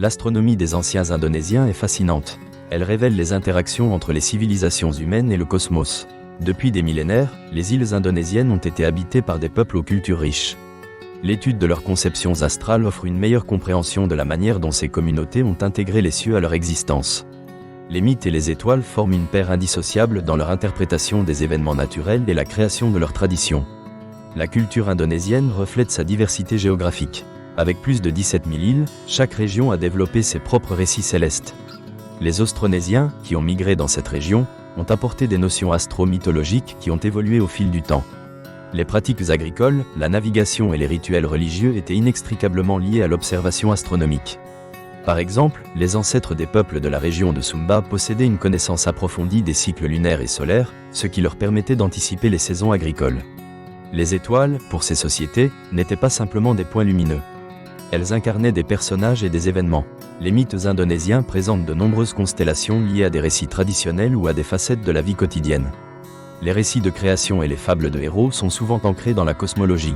L'astronomie des anciens Indonésiens est fascinante. Elle révèle les interactions entre les civilisations humaines et le cosmos. Depuis des millénaires, les îles indonésiennes ont été habitées par des peuples aux cultures riches. L'étude de leurs conceptions astrales offre une meilleure compréhension de la manière dont ces communautés ont intégré les cieux à leur existence. Les mythes et les étoiles forment une paire indissociable dans leur interprétation des événements naturels et la création de leurs traditions. La culture indonésienne reflète sa diversité géographique. Avec plus de 17 000 îles, chaque région a développé ses propres récits célestes. Les Austronésiens, qui ont migré dans cette région, ont apporté des notions astro-mythologiques qui ont évolué au fil du temps. Les pratiques agricoles, la navigation et les rituels religieux étaient inextricablement liés à l'observation astronomique. Par exemple, les ancêtres des peuples de la région de Sumba possédaient une connaissance approfondie des cycles lunaires et solaires, ce qui leur permettait d'anticiper les saisons agricoles. Les étoiles, pour ces sociétés, n'étaient pas simplement des points lumineux. Elles incarnaient des personnages et des événements. Les mythes indonésiens présentent de nombreuses constellations liées à des récits traditionnels ou à des facettes de la vie quotidienne. Les récits de création et les fables de héros sont souvent ancrés dans la cosmologie.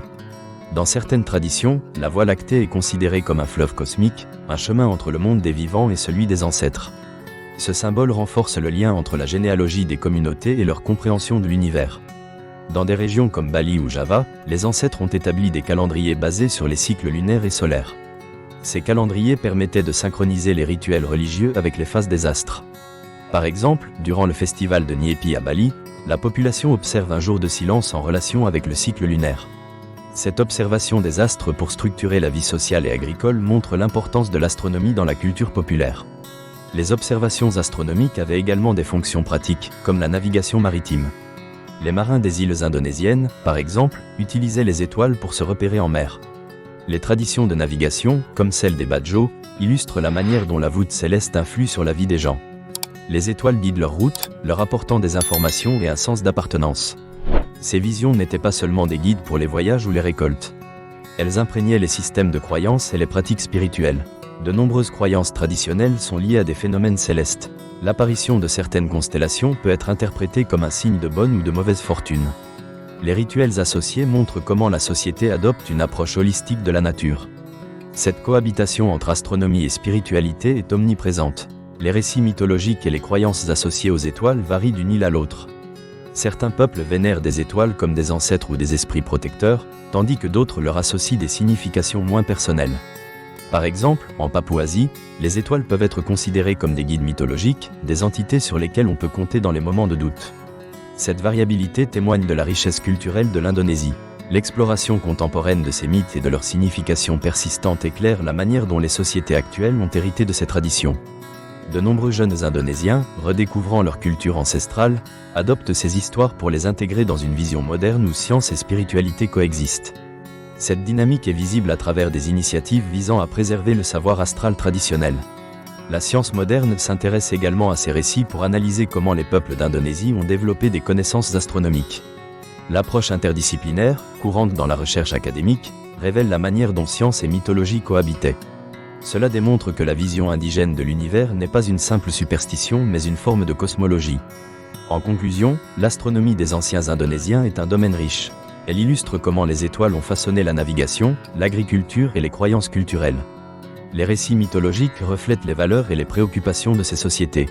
Dans certaines traditions, la Voie lactée est considérée comme un fleuve cosmique, un chemin entre le monde des vivants et celui des ancêtres. Ce symbole renforce le lien entre la généalogie des communautés et leur compréhension de l'univers. Dans des régions comme Bali ou Java, les ancêtres ont établi des calendriers basés sur les cycles lunaires et solaires. Ces calendriers permettaient de synchroniser les rituels religieux avec les phases des astres. Par exemple, durant le festival de Nyepi à Bali, la population observe un jour de silence en relation avec le cycle lunaire. Cette observation des astres pour structurer la vie sociale et agricole montre l'importance de l'astronomie dans la culture populaire. Les observations astronomiques avaient également des fonctions pratiques, comme la navigation maritime. Les marins des îles indonésiennes, par exemple, utilisaient les étoiles pour se repérer en mer. Les traditions de navigation, comme celle des Bajo, illustrent la manière dont la voûte céleste influe sur la vie des gens. Les étoiles guident leur route, leur apportant des informations et un sens d'appartenance. Ces visions n'étaient pas seulement des guides pour les voyages ou les récoltes. Elles imprégnaient les systèmes de croyances et les pratiques spirituelles. De nombreuses croyances traditionnelles sont liées à des phénomènes célestes. L'apparition de certaines constellations peut être interprétée comme un signe de bonne ou de mauvaise fortune. Les rituels associés montrent comment la société adopte une approche holistique de la nature. Cette cohabitation entre astronomie et spiritualité est omniprésente. Les récits mythologiques et les croyances associées aux étoiles varient d'une île à l'autre. Certains peuples vénèrent des étoiles comme des ancêtres ou des esprits protecteurs, tandis que d'autres leur associent des significations moins personnelles. Par exemple, en Papouasie, les étoiles peuvent être considérées comme des guides mythologiques, des entités sur lesquelles on peut compter dans les moments de doute. Cette variabilité témoigne de la richesse culturelle de l'Indonésie. L'exploration contemporaine de ces mythes et de leur signification persistante éclaire la manière dont les sociétés actuelles ont hérité de ces traditions. De nombreux jeunes Indonésiens, redécouvrant leur culture ancestrale, adoptent ces histoires pour les intégrer dans une vision moderne où science et spiritualité coexistent. Cette dynamique est visible à travers des initiatives visant à préserver le savoir astral traditionnel. La science moderne s'intéresse également à ces récits pour analyser comment les peuples d'Indonésie ont développé des connaissances astronomiques. L'approche interdisciplinaire, courante dans la recherche académique, révèle la manière dont science et mythologie cohabitaient. Cela démontre que la vision indigène de l'univers n'est pas une simple superstition mais une forme de cosmologie. En conclusion, l'astronomie des anciens Indonésiens est un domaine riche. Elle illustre comment les étoiles ont façonné la navigation, l'agriculture et les croyances culturelles. Les récits mythologiques reflètent les valeurs et les préoccupations de ces sociétés.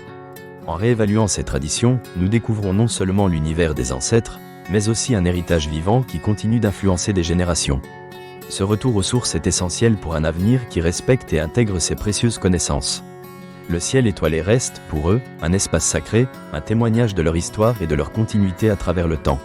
En réévaluant ces traditions, nous découvrons non seulement l'univers des ancêtres, mais aussi un héritage vivant qui continue d'influencer des générations. Ce retour aux sources est essentiel pour un avenir qui respecte et intègre ces précieuses connaissances. Le ciel étoilé reste, pour eux, un espace sacré, un témoignage de leur histoire et de leur continuité à travers le temps.